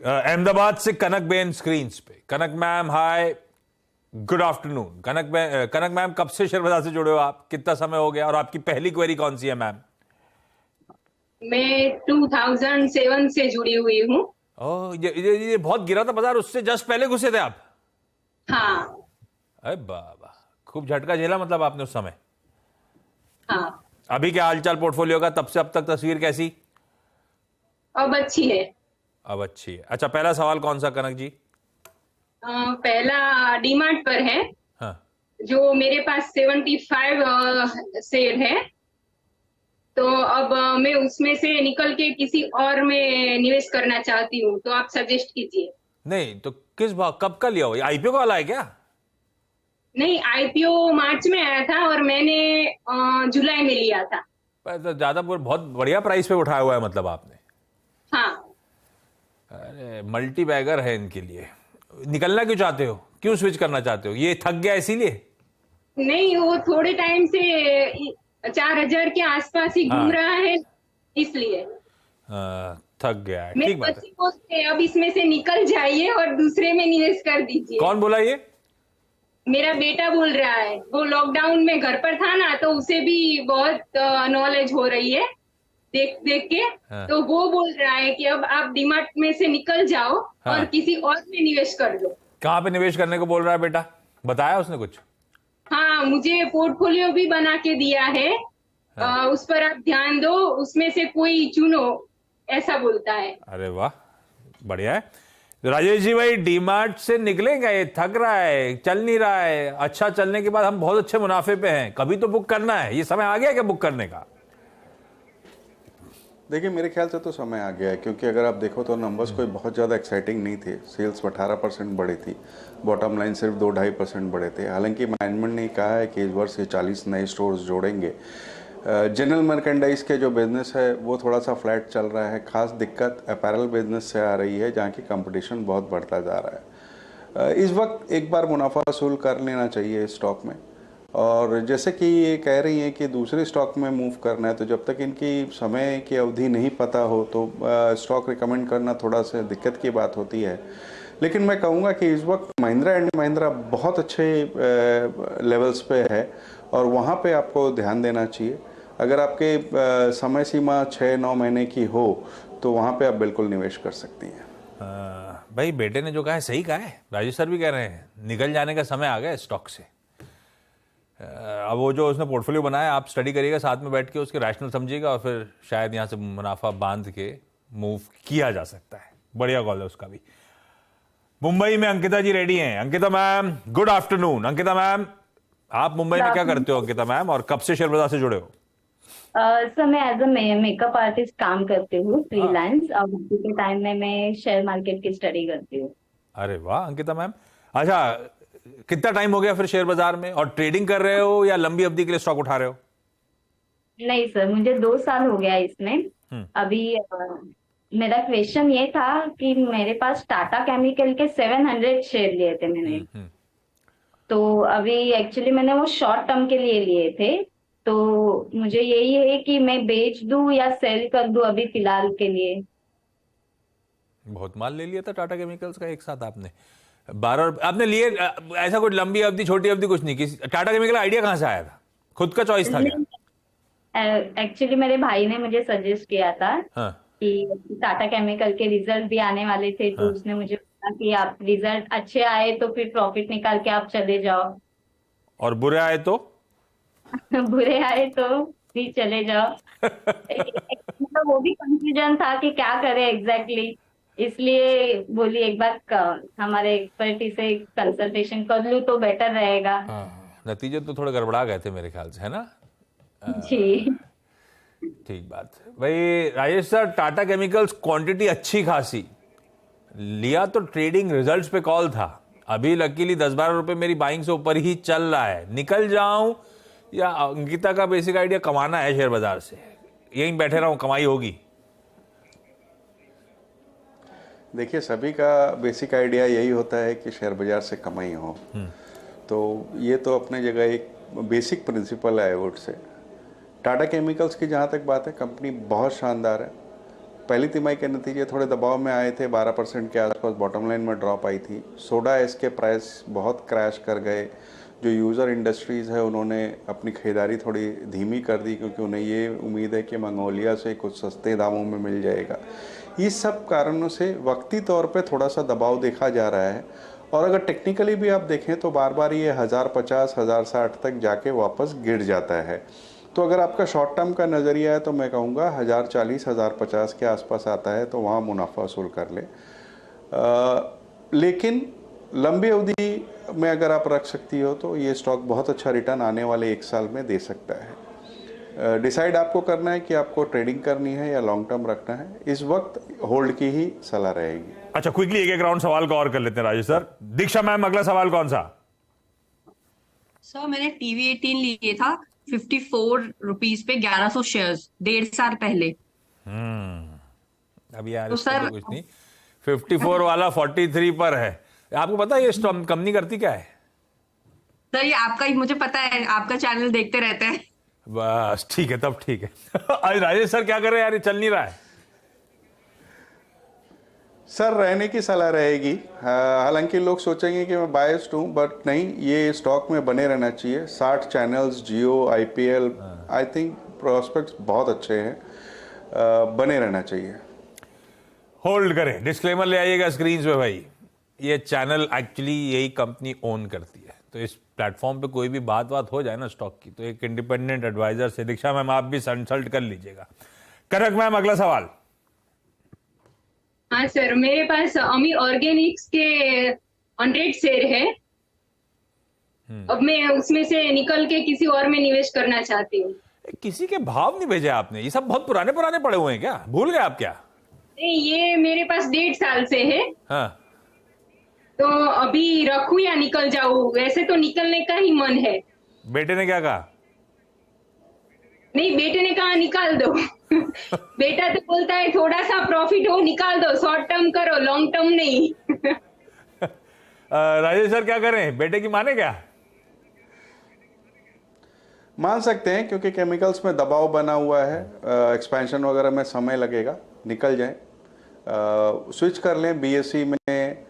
अहमदाबाद से कनक Ben screen पे। कनक ma'am hi, good afternoon. कनक ma'am कब से शेयर बाजार से जुड़े हो आप, कितना समय हो गया और आपकी पहली क्वेरी कौन सी है मैम? मैं 2007 से जुड़ी हुई हूँ। ओह, ये बहुत गिरा था बाजार, उससे जस्ट पहले घुसे थे आप? हाँ। अरे बाबा, खूब झटका झेला मतलब आपने उस समय। हाँ, अभी क्या हालचाल पोर्टफोलियो का, तब से अब तक तस्वीर कैसी? अब अच्छी है। अब अच्छी है। अच्छा, पहला सवाल कौन सा कनक जी? पहला डीमार्ट पर है, हाँ। जो मेरे पास 75 शेयर है। तो अब मैं उसमें से निकल के किसी और में निवेश करना चाहती हूँ, तो आप सजेस्ट कीजिए। नहीं तो किस भाव, कब का लिया हो? आईपीओ का वाला है क्या? नहीं, आईपीओ मार्च में आया था और मैंने जुलाई में लिया था। तो ज्यादा बहुत बढ़िया प्राइस पे उठाया हुआ है मतलब आपने। हाँ। अरे मल्टी बैगर है इनके लिए। निकलना क्यों चाहते हो, क्यों स्विच करना चाहते हो? ये थक गया इसीलिए? नहीं, वो थोड़े टाइम से 4,000 के आसपास ही घूम हाँ। रहा है, इसलिए। थक गया है, मेरे ठीक बात है। बच्चे बोलते हैं अब इसमें से निकल जाइए और दूसरे में निवेश कर दीजिए। कौन बोला ये? मेरा बेटा बोल रहा है, वो लॉकडाउन में घर पर था ना, तो उसे भी बहुत नॉलेज हो रही है देख देख के। हाँ। तो वो बोल रहा है कि अब आप डीमार्ट में से निकल जाओ और हाँ। किसी और में निवेश कर दो। कहाँ पे निवेश करने को बोल रहा है बेटा, बताया उसने कुछ? हाँ, मुझे पोर्टफोलियो भी बना के दिया है। हाँ। उस पर आप ध्यान दो, उसमें से कोई चुनो, ऐसा बोलता है। अरे वाह, बढ़िया है। तो राजेश जी भाई, डीमार्ट से निकलेगा? ये थक रहा है, चल नहीं रहा है। अच्छा, चलने के बाद हम बहुत अच्छे मुनाफे पे हैं, कभी तो बुक करना है। ये समय आ गया क्या बुक करने का? देखिए, मेरे ख्याल से तो समय आ गया है, क्योंकि अगर आप देखो तो नंबर्स कोई बहुत ज़्यादा एक्साइटिंग नहीं थे। सेल्स 18% बढ़ी थी, बॉटम लाइन सिर्फ 2-2.5% बढ़े थे। हालांकि मैनेजमेंट ने कहा है कि इस वर्ष ये 40 नए स्टोर्स जोड़ेंगे। जनरल मर्केंडाइज के जो बिजनेस है वो थोड़ा सा फ्लैट चल रहा है। खास दिक्कत अपैरल बिजनेस से आ रही है, जहाँ की कंपटीशन बहुत बढ़ता जा रहा है। इस वक्त एक बार मुनाफा वसूल कर लेना चाहिए इस स्टॉक में। और जैसे कि ये कह रही हैं कि दूसरे स्टॉक में मूव करना है, तो जब तक इनकी समय की अवधि नहीं पता हो तो स्टॉक रिकमेंड करना थोड़ा सा दिक्कत की बात होती है। लेकिन मैं कहूँगा कि इस वक्त महिंद्रा एंड महिंद्रा बहुत अच्छे लेवल्स पे है और वहाँ पे आपको ध्यान देना चाहिए। अगर आपके समय सीमा 6-9 महीने की हो तो वहाँ पे आप बिल्कुल निवेश कर सकती हैं। भाई, बेटे ने जो कहा है सही कहा है। राजेश सर भी कह रहे हैं निकल जाने का समय आ गया स्टॉक से। अब वो जो उसने पोर्टफोलियो बनाया, आप स्टडी करिएगा साथ में बैठ के, उसके रैशनल समझिएगा और फिर शायद यहाँ से मुनाफा बांध के मूव किया जा सकता है। बढ़िया कॉल है उसका भी। मुंबई में अंकिता जी रेडी हैं। Ankita ma'am, good afternoon. Ankita ma'am, आप मुंबई में क्या करते हो अंकिता मैम, और कब से शेयर बाजार से जुड़े हो? सर मैं एज अ मेकअप आर्टिस्ट काम करती हूँ फ्रीलांस, और बाकी के टाइम में मैं शेयर मार्केट की स्टडी करती हूँ। अरे वाह अंकिता मैम। अच्छा, कितना टाइम हो गया फिर शेयर बाजार में, और ट्रेडिंग कर रहे हो या लंबी अवधि के लिए स्टॉक उठा रहे हो? नहीं सर, मुझे 2 साल हो गया इसमें। अभी मेरा क्वेश्चन ये था कि मेरे पास टाटा केमिकल के 700 शेयर लिए थे मैंने। तो अभी एक्चुअली मैंने वो शॉर्ट टर्म के लिए लिए थे। तो मुझे यही है कि मैं बेच दूं या सेल कर दूं अभी फिलहाल के लिए। बहुत माल ले लिया था टाटा केमिकल्स का एक साथ आपने। 12 आपने लिए। ऐसा कुछ लंबी अवधि छोटी अवधि कुछ नहीं, किसी टाटा केमिकल आइडिया कहां से आया था? खुद का चॉइस था क्या? एक्चुअली मेरे भाई ने मुझे सजेस्ट किया था हाँ। कि टाटा केमिकल के रिजल्ट भी आने वाले थे, तो हाँ। उसने मुझे बोला कि आप रिजल्ट अच्छे आए तो फिर प्रॉफिट निकाल के आप चले जाओ। और बुरे आए तो? बुरे आए तो भी चले जाओ। मतलब वो भी कंफ्यूजन था कि क्या करे एग्जैक्टली। इसलिए बोली एक बार हमारे एक्सपर्टी से कंसल्टेशन कर लूँ तो बेटर रहेगा। नतीजे तो थोड़े गड़बड़ा गए थे मेरे ख्याल से, है ना? जी। ठीक बात है भाई। Rajesh sir, Tata chemicals quantity अच्छी खासी लिया तो ट्रेडिंग रिजल्ट्स पे कॉल था। अभी लकीली 10-12 रुपए मेरी बाइंग से ऊपर ही चल रहा है। निकल जाऊं या अंकिता का बेसिक आइडिया कमाना है शेयर बाजार से, यहीं बैठे रहूं, कमाई होगी? देखिए, सभी का बेसिक आइडिया यही होता है कि शेयर बाजार से कमाई हो। तो ये तो अपने जगह एक बेसिक प्रिंसिपल है I would say. Tata chemicals की जहाँ तक बात है, कंपनी बहुत शानदार है। पहली तिमाही के नतीजे थोड़े दबाव में आए थे, 12% के आसपास बॉटम लाइन में ड्रॉप आई थी। सोडा एस के प्राइस बहुत क्रैश कर गए। जो यूज़र इंडस्ट्रीज़ है उन्होंने अपनी खरीदारी थोड़ी धीमी कर दी, क्योंकि उन्हें ये उम्मीद है कि मंगोलिया से कुछ सस्ते दामों में मिल जाएगा। इस सब कारणों से वक्ती तौर पे थोड़ा सा दबाव देखा जा रहा है। और अगर टेक्निकली भी आप देखें तो बार बार ये 1050, 1060 तक जाके वापस गिर जाता है। तो अगर आपका शॉर्ट टर्म का नज़रिया है तो मैं कहूँगा 1040, 1050 के आसपास आता है तो वहाँ मुनाफा वसूल कर ले। लेकिन लंबी अवधि में अगर आप रख सकती हो तो ये स्टॉक बहुत अच्छा रिटर्न आने वाले 1 साल में दे सकता है। डिसाइड आपको करना है कि आपको ट्रेडिंग करनी है या लॉन्ग टर्म रखना है। इस वक्त होल्ड की ही सलाह रहेगी। अच्छा, क्विकली एक राउंड सवाल का और कर लेते हैं राजेश सर। दीक्षा मैम, अगला सवाल कौन सा? सर मैंने टीवी 18 लिए था 54 रुपीज पे 1100 शेयर्स 1.5 साल पहले। अभी यार तो इसका सर तो कुछ नहीं, 54 वाला 43 पर है। आपको पता है ये स्टॉक कंपनी करती क्या है? सर ये आपका ही, मुझे पता है, आपका चैनल देखते रहते हैं। बस ठीक है, तब ठीक है। आज राजेश सर क्या कर रहे हैं यार, ये चल नहीं रहा है। सर रहने की सलाह रहेगी। हालांकि लोग सोचेंगे कि मैं बायस्ड हूँ, बट नहीं, ये स्टॉक में बने रहना चाहिए। 60 channels, Jio, IPL, I think prospects बहुत अच्छे हैं, बने रहना चाहिए। होल्ड करें, डिस्क्लेमर ले आइएगा स्क्रीन पे भाई। ये चैनल एक्चुअली यही कंपनी ओन करती है, तो इस प्लेटफॉर्म पे कोई भी बात हो जाए ना स्टॉक की, तो एक इंडिपेंडेंट एडवाइजर से, दीक्षा मैम आप भी कंसल्ट कर लीजिएगा। कनक मैम, अगला सवाल। हाँ सर, मेरे पास अमी ऑर्गेनिक्स के 100 शेयर है। अब मैं उसमें से निकल के किसी और में निवेश करना चाहती हूँ। किसी के भाव नहीं भेजे आपने? ये सब बहुत पुराने पुराने पड़े हुए हैं क्या? भूल गए आप क्या? नहीं, ये मेरे पास 1.5 साल से है। हाँ, तो अभी रखूं या निकल जाऊं? वैसे तो निकलने का ही मन है। बेटे ने क्या कहा? नहीं, बेटे ने कहा निकाल दो। बेटा तो बोलता है थोड़ा सा प्रॉफिट हो निकाल दो, शॉर्ट टर्म करो, लॉन्ग टर्म नहीं। राजेश सर क्या करें, बेटे की माने क्या? मान सकते हैं, क्योंकि केमिकल्स में दबाव बना हुआ है, एक्सपेंशन वगैरह में समय लगेगा, निकल जाएं। स्विच कर लें BSE में,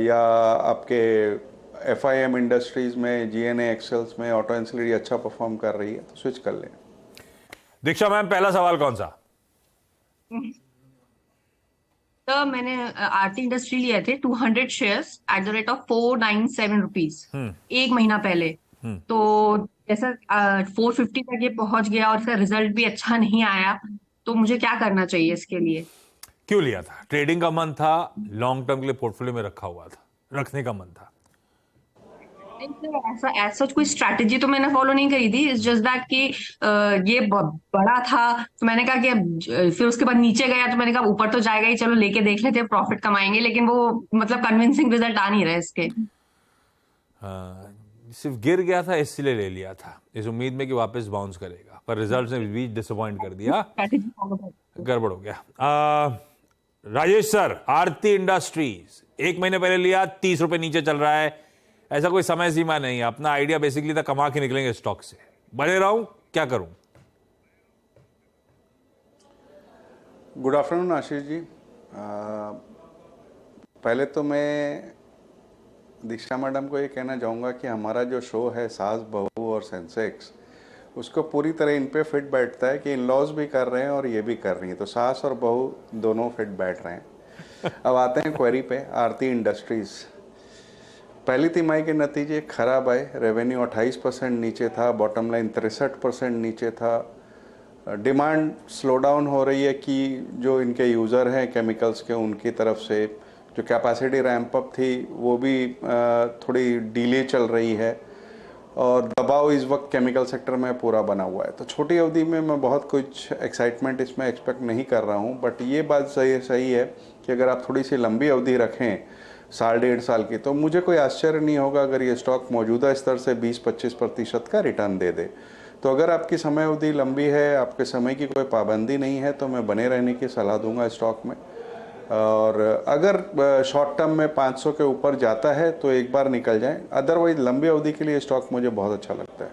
या आपके FIM इंडस्ट्रीज में, GNA एक्सेल्स में ऑटो एंसिलरी अच्छा परफॉर्म कर रही है तो स्विच कर लें। दीक्षा मैम, पहला सवाल कौन सा? तो मैंने आरती इंडस्ट्री लिए थे 200 shares at the rate of 497 rupees 1 महीना पहले। तो जैसा 450 तक ये पहुंच गया और इसका रिजल्ट भी अच्छा नहीं आया, तो मुझे क्या करना चाहिए इसके लिए? क्यों लिया था? ट्रेडिंग का मन था, लॉन्ग टर्म के लिए पोर्टफोलियो में रखा हुआ था, रखने का मन था? ऐसा ऐसा कोई स्ट्रैटेजी तो मैंने फॉलो नहीं करी थी। इट्स जस्ट दैट कि ये बड़ा था तो मैंने कहा कि फिर उसके बाद नीचे गया तो मैंने कहा ऊपर तो जाएगा ही, चलो लेके देख लेते हैं, प्रॉफिट कमाएंगे। लेकिन वो मतलब कन्विंसिंग रिजल्ट आ नहीं रहे इसके। सिर्फ गिर गया था इसलिए ले लिया था, इस उम्मीद में कि वापस बाउंस करेगा, पर रिजल्ट ने भी डिसअपॉइंट कर दिया, गड़बड़ हो गया। राजेश सर, आरती इंडस्ट्रीज 1 महीने पहले लिया, 30 रुपए नीचे चल रहा है, ऐसा कोई समय सीमा नहीं है, अपना आइडिया बेसिकली था कमा के निकलेंगे स्टॉक से, बने रहूं क्या करूं? Good afternoon Ashish ji. पहले तो मैं दीक्षा मैडम को ये कहना चाहूँगा कि हमारा जो शो है सास बहू और सेंसेक्स, उसको पूरी तरह इन पे फिट बैठता है कि इन लॉज भी कर रहे हैं और ये भी कर रही हैं, तो सास और बहू दोनों फिट बैठ रहे हैं। अब आते हैं क्वेरी पे। आरती इंडस्ट्रीज़ पहली तिमाही के नतीजे खराब आए, रेवेन्यू 28% नीचे था, बॉटम लाइन 63% नीचे था। डिमांड स्लो डाउन हो रही है कि जो इनके यूज़र हैं केमिकल्स के, उनकी तरफ से जो कैपेसिटी रैंप अप थी वो भी थोड़ी डिले चल रही है, और दबाव इस वक्त केमिकल सेक्टर में पूरा बना हुआ है। तो छोटी अवधि में मैं बहुत कुछ एक्साइटमेंट इसमें एक्सपेक्ट नहीं कर रहा हूँ, बट ये बात सही है कि अगर आप थोड़ी सी लंबी अवधि रखें, 1.5 साल की, तो मुझे कोई आश्चर्य नहीं होगा अगर ये स्टॉक मौजूदा स्तर से 20-25% का रिटर्न दे दे। तो अगर आपकी समय अवधि लंबी है, आपके समय की कोई पाबंदी नहीं है, तो मैं बने रहने की सलाह दूंगा स्टॉक में। और अगर शॉर्ट टर्म में 500 के ऊपर जाता है तो एक बार निकल जाएं, अदरवाइज लंबी अवधि के लिए स्टॉक मुझे बहुत अच्छा लगता है।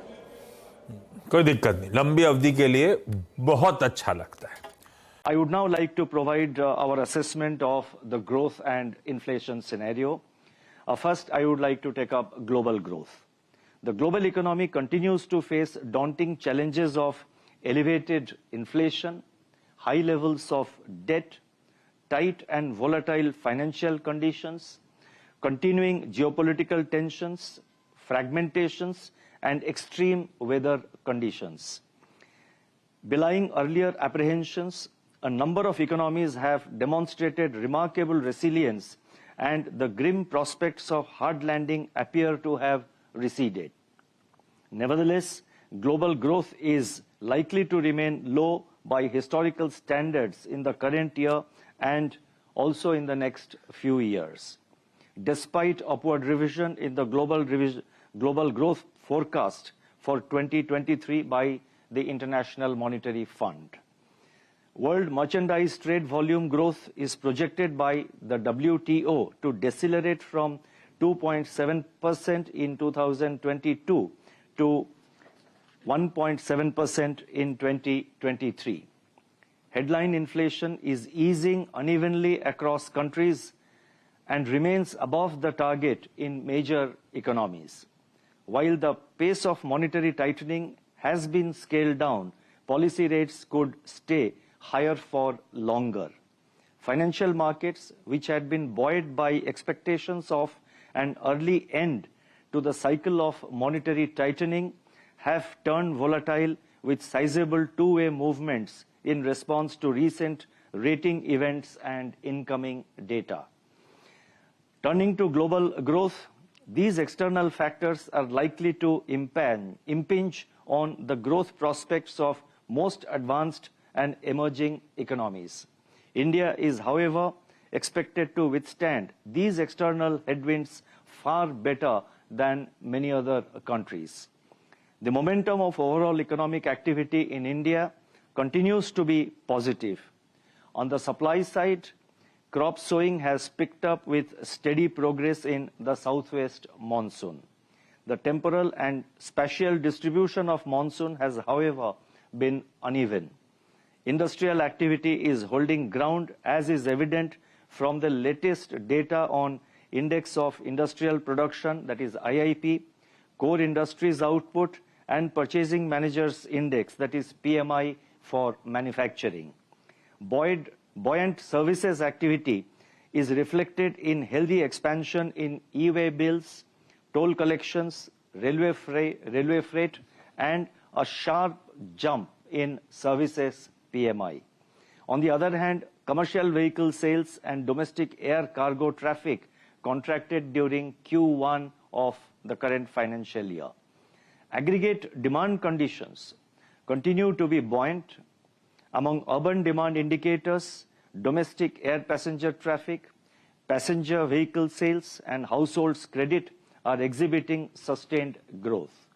कोई दिक्कत नहीं, लंबी अवधि के लिए बहुत अच्छा लगता है। I would now like to provide our assessment of the growth and inflation scenario. First, I would like to take up global growth. The global economy continues to face daunting challenges of elevated inflation, high levels of debt, tight and volatile financial conditions, continuing geopolitical tensions, fragmentations, and extreme weather conditions. Belying earlier apprehensions, a number of economies have demonstrated remarkable resilience, and the grim prospects of hard landing appear to have receded. Nevertheless, global growth is likely to remain low by historical standards in the current year and also in the next few years, despite upward revision in the global growth forecast for 2023 by the International Monetary Fund. World merchandise trade volume growth is projected by the WTO to decelerate from 2.7% in 2022 to 1.7% in 2023. Headline inflation is easing unevenly across countries and remains above the target in major economies. While the pace of monetary tightening has been scaled down, policy rates could stay higher for longer. Financial markets, which had been buoyed by expectations of an early end to the cycle of monetary tightening, have turned volatile with sizable two-way movements in response to recent rating events and incoming data. Turning to global growth, these external factors are likely to impinge on the growth prospects of most advanced and emerging economies. India is, however, expected to withstand these external headwinds far better than many other countries. The momentum of overall economic activity in India continues to be positive. On the supply side, crop sowing has picked up with steady progress in the southwest monsoon. The temporal and spatial distribution of monsoon has, however, been uneven. Industrial activity is holding ground, as is evident from the latest data on Index of Industrial Production, that is IIP, Core Industries Output, and Purchasing Managers Index, that is PMI for manufacturing. Buoyant services activity is reflected in healthy expansion in e-way bills, toll collections, railway freight, and a sharp jump in services PMI. On the other hand, commercial vehicle sales and domestic air cargo traffic contracted during Q1 of the current financial year. Aggregate demand conditions continue to be buoyant. Among urban demand indicators, domestic air passenger traffic, passenger vehicle sales, and households credit are exhibiting sustained growth.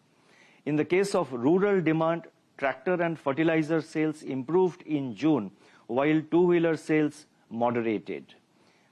In the case of rural demand, tractor and fertilizer sales improved in June, while two-wheeler sales moderated.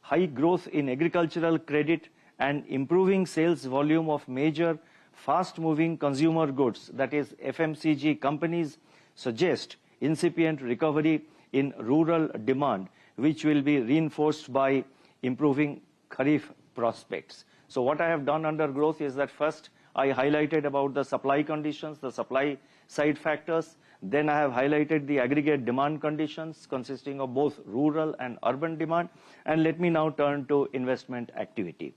High growth in agricultural credit and improving sales volume of major fast-moving consumer goods, that is FMCG companies, suggest incipient recovery in rural demand, which will be reinforced by improving Kharif prospects. So what I have done under growth is that first I highlighted about the supply conditions, the supply side factors. Then I have highlighted the aggregate demand conditions consisting of both rural and urban demand. And let me now turn to investment activity.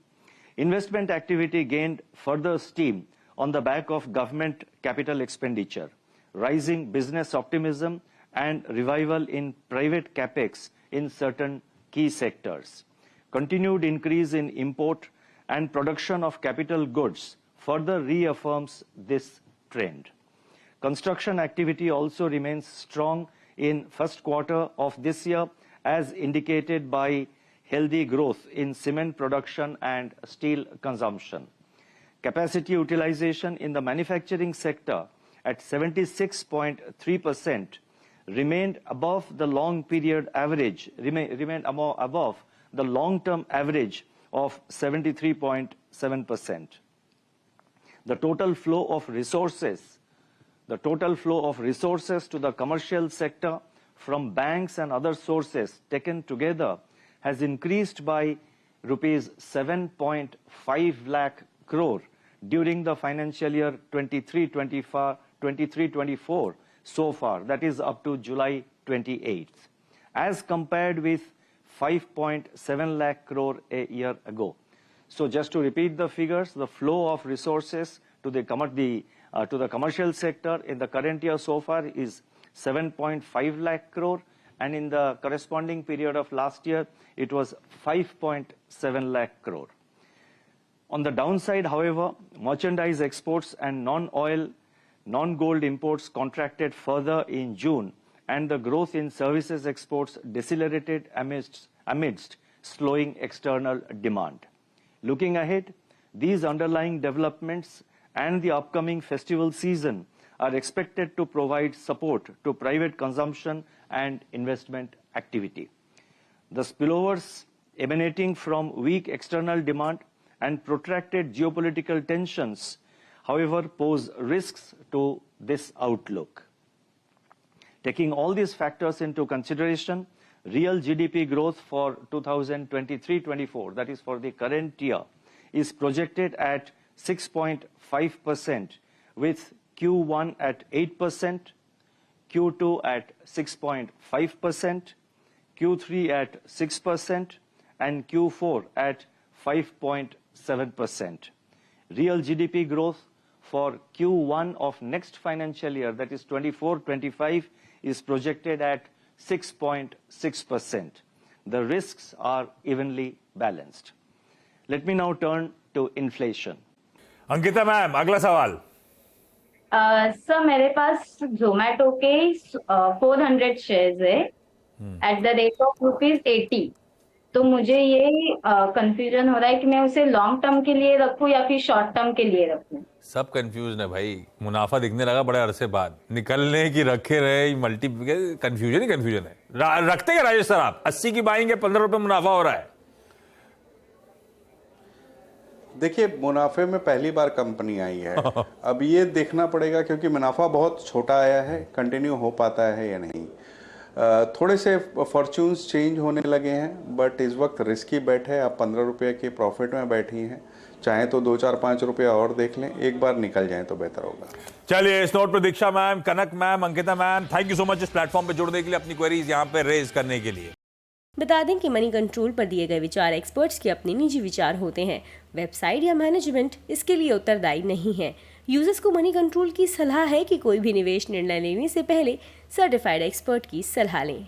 Investment activity gained further steam on the back of government capital expenditure, rising business optimism, and revival in private capex in certain key sectors. Continued increase in import and production of capital goods further reaffirms this trend. Construction activity also remains strong in first quarter of this year, as indicated by healthy growth in cement production and steel consumption. Capacity utilization in the manufacturing sector at 76.3% remained above the long period average, remained above the long-term average of 73.7%. The total flow of resources to the commercial sector from banks and other sources taken together has increased by rupees 7.5 lakh crore during the financial year 23-24 so far, that is up to July 28th, as compared with 5.7 lakh crore a year ago. So just to repeat the figures, the flow of resources to the commercial sector in the current year so far is 7.5 lakh crore, and in the corresponding period of last year, it was 5.7 lakh crore. On the downside, however, merchandise exports and non-oil, non-gold imports contracted further in June, and the growth in services exports decelerated amidst slowing external demand. Looking ahead, these underlying developments and the upcoming festival season are expected to provide support to private consumption and investment activity. The spillovers emanating from weak external demand and protracted geopolitical tensions, however, pose risks to this outlook. Taking all these factors into consideration, real GDP growth for 2023-24, that is for the current year, is projected at 6.5%, with Q1 at 8%, Q2 at 6.5%, Q3 at 6%, and Q4 at 5.7%. Real GDP growth for Q1 of next financial year, that is 24-25, is projected at 6.6%. The risks are evenly balanced. Let me now turn to inflation. Ankita ma'am, अगला सवाल। Sir मेरे पास जोमेटो के 400 shares है at the rate of ₹80। तो मुझे ये confusion हो रहा है कि मैं उसे लॉन्ग टर्म के लिए रखूं या फिर शॉर्ट टर्म के लिए रखूं। सब कंफ्यूजन है भाई, मुनाफा दिखने लगा बड़े अरसे बाद, निकलने की रखे रहे मल्टी, कंफ्यूजन ही कंफ्यूजन है। रखते हैं राजेश सर आप? 80 की बाइंग है, 15 रुपए मुनाफा हो रहा है। देखिए, मुनाफे में पहली बार कंपनी आई है। अब ये देखना पड़ेगा, क्योंकि मुनाफा बहुत छोटा आया है, कंटिन्यू हो पाता है या नहीं। थोड़े से फॉर्च्यून्स चेंज होने लगे हैं, बट इस वक्त रिस्की बेट है। आप 15 रुपये के प्रॉफिट में बैठी हैं, चाहे तो 2, 4, 5 रुपया और देख लें, एक बार निकल जाए तो बेहतर होगा। चलिए, इस नोट पर Diksha ma'am, Kanak ma'am, Ankita ma'am, thank you so much इस प्लेटफॉर्म पे जुड़ने के लिए, अपनी क्वेरीज यहाँ पे रेज करने के लिए। बता दें कि मनी कंट्रोल पर दिए गए विचार एक्सपर्ट्स के अपने निजी विचार होते हैं। वेबसाइट या मैनेजमेंट इसके लिए उत्तरदायी नहीं है। यूजर्स को मनी कंट्रोल की सलाह है कि कोई भी निवेश निर्णय लेने से पहले सर्टिफाइड एक्सपर्ट की सलाह लें।